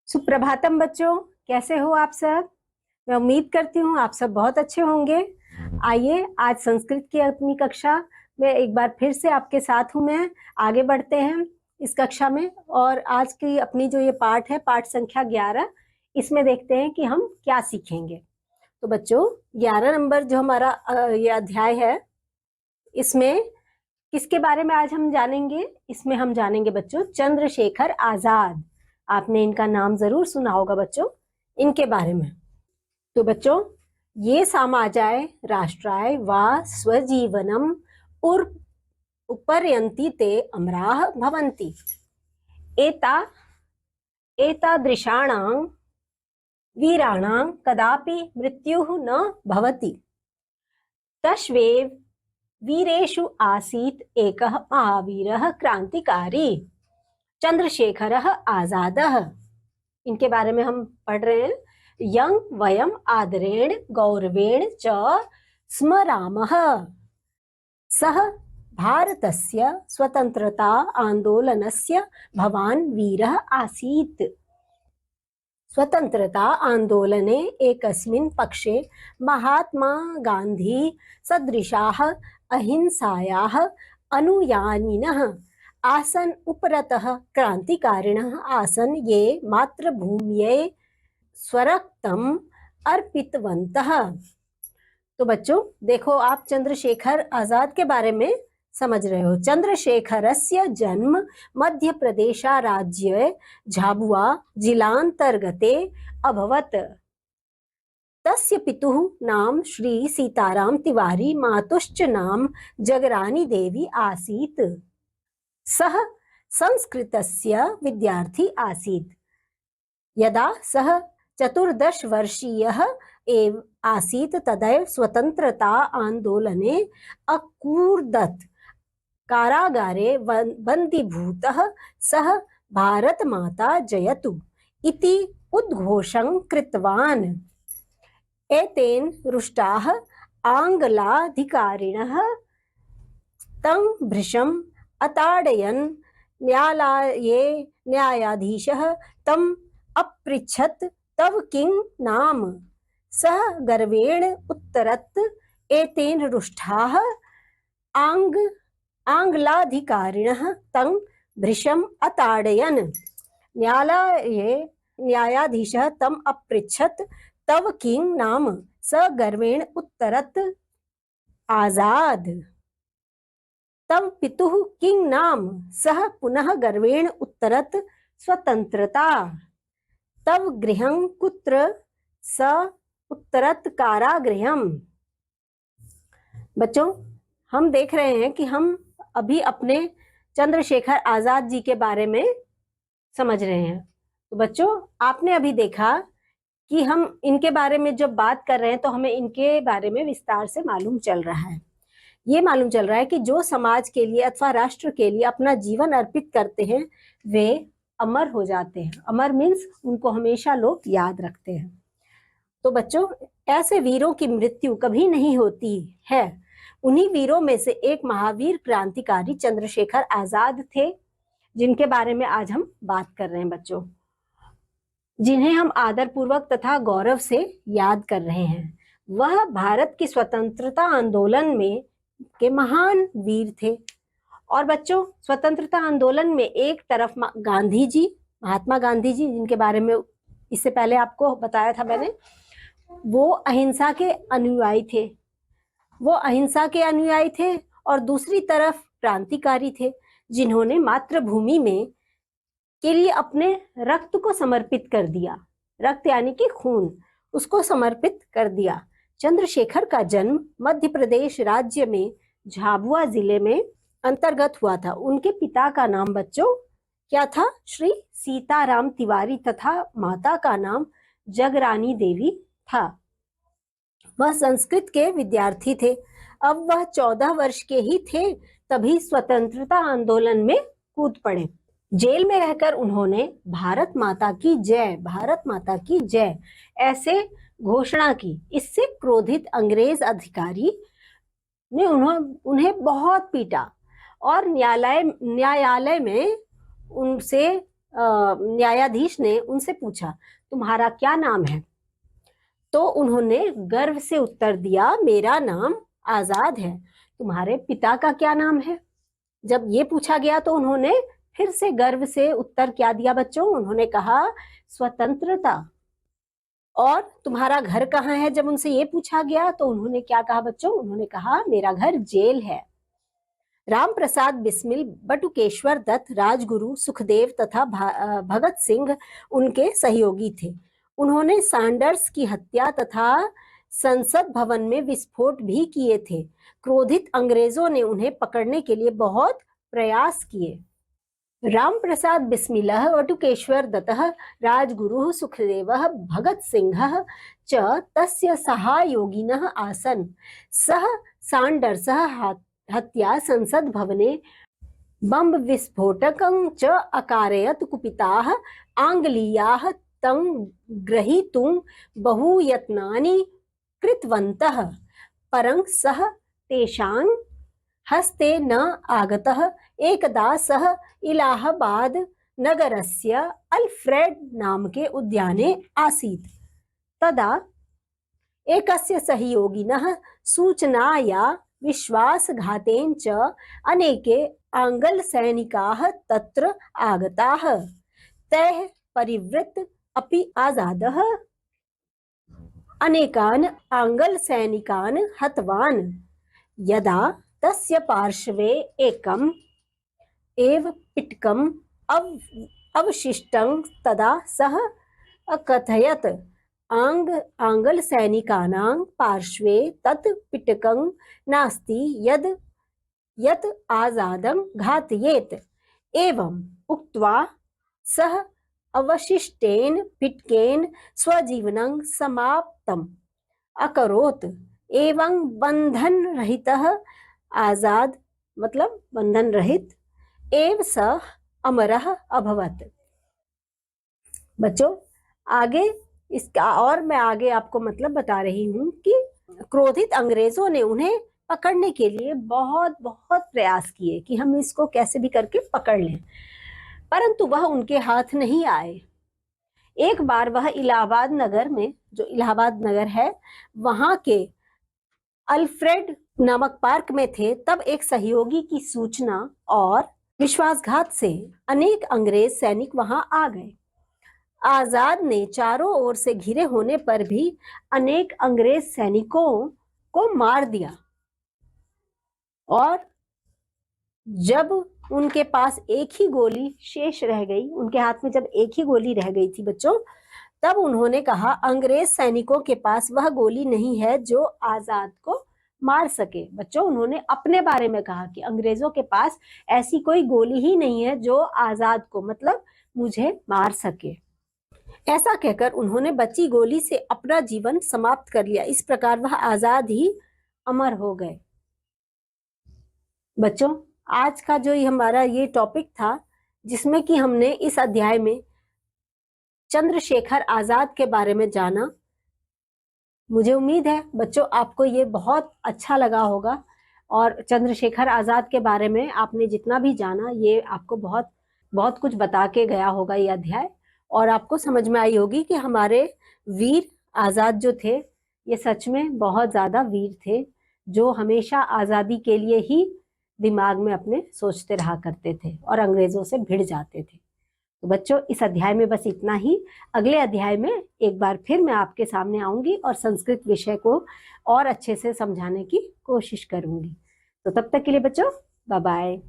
सुप्रभातम बच्चों, कैसे हो आप सब। मैं उम्मीद करती हूँ आप सब बहुत अच्छे होंगे। आइए आज संस्कृत की अपनी कक्षा में एक बार फिर से आपके साथ हूँ। मैं आगे बढ़ते हैं इस कक्षा में और आज की अपनी जो ये पाठ है, पाठ संख्या 11, इसमें देखते हैं कि हम क्या सीखेंगे। तो बच्चों 11 नंबर जो हमारा ये अध्याय है, इसमें किसके बारे में आज हम जानेंगे। इसमें हम जानेंगे बच्चों चंद्रशेखर आजाद। आपने इनका नाम जरूर सुना होगा बच्चों, इनके बारे में। तो बच्चों, ये समाजाय राष्ट्राय वा स्वजीवनम उपर्यन्ति ते अमराः भवन्ति। एतादृशाणां वीराणां कदापि मृत्युः न भवति। तस्वेव वीरेषु आसीत् एकः महावीरः क्रांतिकारी चंद्रशेखरः आजादः। इनके बारे में हम पढ़ रहे हैं। यं वयम् आदरेण गौरवेण च स्मरामः। सः भारतस्य स्वतंत्रता आंदोलनस्य भवान् वीरः आसीत्। स्वतंत्रता आंदोलने एकस्मिन् पक्षे महात्मा गांधी सदृशाः अहिंसायाः अनुयायिनः आसन्। उपरतः क्रांतिकारिणः आसन् ये मातृभूम्यै स्वरक्तम् अर्पितवन्तः। तो बच्चों देखो, आप चंद्रशेखर आजाद के बारे में समझ रहे हो। चंद्रशेखरस्य जन्म मध्य प्रदेश राज्ये झाबुआ जिलांतर्गते अभवत्। तस्य पितुः नाम श्री सीताराम तिवारी, मातुश्च नाम जगरानी देवी आसीत्। सः संस्कृतस्य विद्यार्थी आसीत्। यदा सः 14 वर्षीयः एव आसीत् तदैव स्वतंत्रता आंदोलने अकूर्दत्। कारागारे बंदीभूतः सः भारत माता जयतु इति उद्घोषं कृतवान्। एतेन रुष्टाः आंग्लाधिकारिणः तं भृशम् अताडयन्। न्यायालये न्यायाधीशः तम् अपृच्छत्, तव किं नाम? सः गर्वेण उत्तरत्, एतेन रुष्टाः आंग्लाधिकारिणः तं भृशम् अताडयन्। न्यायालये न्यायाधीशः तम् अपृच्छत्, तव किं नाम? स गर्वेण उत्तरत्, आजाद। तव पितुः किं नाम? सः पुनः गर्वेण उत्तरत्, स्वतंत्रता। तव गृहं कुत्र? स उत्तरत्, कारागृहम्। बच्चों, हम देख रहे हैं कि हम अभी अपने चंद्रशेखर आजाद जी के बारे में समझ रहे हैं। तो बच्चों, आपने अभी देखा कि हम इनके बारे में जब बात कर रहे हैं तो हमें इनके बारे में विस्तार से मालूम चल रहा है। ये मालूम चल रहा है कि जो समाज के लिए अथवा राष्ट्र के लिए अपना जीवन अर्पित करते हैं वे अमर हो जाते हैं। अमर मीन्स उनको हमेशा लोग याद रखते हैं। तो बच्चों, ऐसे वीरों की मृत्यु कभी नहीं होती है। उन्हीं वीरों में से एक महावीर क्रांतिकारी चंद्रशेखर आजाद थे, जिनके बारे में आज हम बात कर रहे हैं बच्चों, जिन्हें हम आदर पूर्वक तथा गौरव से याद कर रहे हैं। वह भारत की स्वतंत्रता आंदोलन में के महान वीर थे। और बच्चों, स्वतंत्रता आंदोलन में एक तरफ गांधी जी, महात्मा गांधी जी, जिनके बारे में इससे पहले आपको बताया था मैंने, वो अहिंसा के अनुयायी थे। और दूसरी तरफ क्रांतिकारी थे, जिन्होंने मातृभूमि में के लिए अपने रक्त को समर्पित कर दिया। रक्त यानी कि खून, उसको समर्पित कर दिया। चंद्रशेखर का जन्म मध्य प्रदेश राज्य में झाबुआ जिले में अंतर्गत हुआ था। उनके पिता का नाम बच्चों क्या था? श्री सीताराम तिवारी तथा माता का नाम जगरानी देवी था। वह संस्कृत के विद्यार्थी थे। अब वह 14 वर्ष के ही थे तभी स्वतंत्रता आंदोलन में कूद पड़े। जेल में रहकर उन्होंने भारत माता की जय ऐसे घोषणा की। इससे क्रोधित अंग्रेज अधिकारी ने उन्हें बहुत पीटा और न्यायालय में उनसे न्यायाधीश ने उनसे पूछा, तुम्हारा क्या नाम है? तो उन्होंने गर्व से उत्तर दिया, मेरा नाम आजाद है। तुम्हारे पिता का क्या नाम है? जब ये पूछा गया तो उन्होंने फिर से गर्व से उत्तर क्या दिया बच्चों? उन्होंने कहा, स्वतंत्रता। और तुम्हारा घर कहाँ है? जब उनसे ये पूछा गया तो उन्होंने क्या कहा बच्चों? उन्होंने कहा, मेरा घर जेल है। राम प्रसाद बिस्मिल, बटुकेश्वर दत्त, राजगुरु सुखदेव तथा भगत सिंह उनके सहयोगी थे। उन्होंने सैंडर्स की हत्या तथा संसद भवन में विस्फोट भी किए थे। क्रोधित अंग्रेजों ने उन्हें पकड़ने के लिए बहुत प्रयास किए। राम प्रसाद बिस्मिलः, बटुकेश्वर दत्तः, राजगुरुः सुखदेवः, भगत सिंहः च तस्य सहायोगिनः आसन्। सः सैंडर्सः हत्या संसद भवने बम विस्फोटकं च अकारयत्। कुपिताः आंग्लीयाः तं ग्रहीतुं बहुयत्नानि कृतवन्तः, परं सः तेषां हस्ते न आगतः। एकदा सः इलाहाबाद नगरस्य अल्फ्रेड नामके उद्याने आसीत्। तदा एकस्य सहयोगिनः सूचनाया विश्वासघातेन च अनेके आंग्लसैनिकाः तत्र आगताः। तैः परिवृत्त अपि आजादः अनेकान् आंग्लसैनिकान् हतवान्। यदा तस्य पार्श्वे एकम् एव पिटकम् अवशिष्टं तदा सः अकथयत्, आंग्लसैनिकानां पार्श्वे तत् पिटकं नास्ति यत् आजादं घातयेत्। एवम् उक्त्वा सः अवशिष्टेन पिटकेन स्वजीवनं समाप्तम् अकरोत्। एवं बंधन रहितः आजाद, मतलब बंधन रहित, एव सः अमरः अभवत्। बच्चों आगे इसका और मैं आगे आपको मतलब बता रही हूँ कि क्रोधित अंग्रेजों ने उन्हें पकड़ने के लिए बहुत बहुत प्रयास किए कि हम इसको कैसे भी करके पकड़ लें, परंतु वह उनके हाथ नहीं आए। एक बार वह इलाहाबाद नगर में, जो इलाहाबाद नगर है, वहां के अल्फ्रेड नामक पार्क में थे। तब एक सहयोगी की सूचना और विश्वासघात से अनेक अंग्रेज सैनिक वहां आ गए। आजाद ने चारों ओर से घिरे होने पर भी अनेक अंग्रेज सैनिकों को मार दिया। और जब उनके पास एक ही गोली शेष रह गई, उनके हाथ में जब एक ही गोली रह गई थी बच्चों, तब उन्होंने कहा, अंग्रेज सैनिकों के पास वह गोली नहीं है जो आजाद को मार सके। बच्चों उन्होंने अपने बारे में कहा कि अंग्रेजों के पास ऐसी कोई गोली ही नहीं है जो आजाद को, मतलब मुझे, मार सके। ऐसा कहकर उन्होंने बची गोली से अपना जीवन समाप्त कर लिया। इस प्रकार वह आजाद ही अमर हो गए। बच्चों आज का जो हमारा ये टॉपिक था, जिसमें कि हमने इस अध्याय में चंद्रशेखर आजाद के बारे में जाना, मुझे उम्मीद है बच्चों आपको ये बहुत अच्छा लगा होगा। और चंद्रशेखर आजाद के बारे में आपने जितना भी जाना, ये आपको बहुत बहुत कुछ बता के गया होगा ये अध्याय। और आपको समझ में आई होगी कि हमारे वीर आजाद जो थे, ये सच में बहुत ज्यादा वीर थे, जो हमेशा आजादी के लिए ही दिमाग में अपने सोचते रहा करते थे और अंग्रेजों से भिड़ जाते थे। तो बच्चों इस अध्याय में बस इतना ही। अगले अध्याय में एक बार फिर मैं आपके सामने आऊंगी और संस्कृत विषय को और अच्छे से समझाने की कोशिश करूंगी। तो तब तक के लिए बच्चों बाय बाय।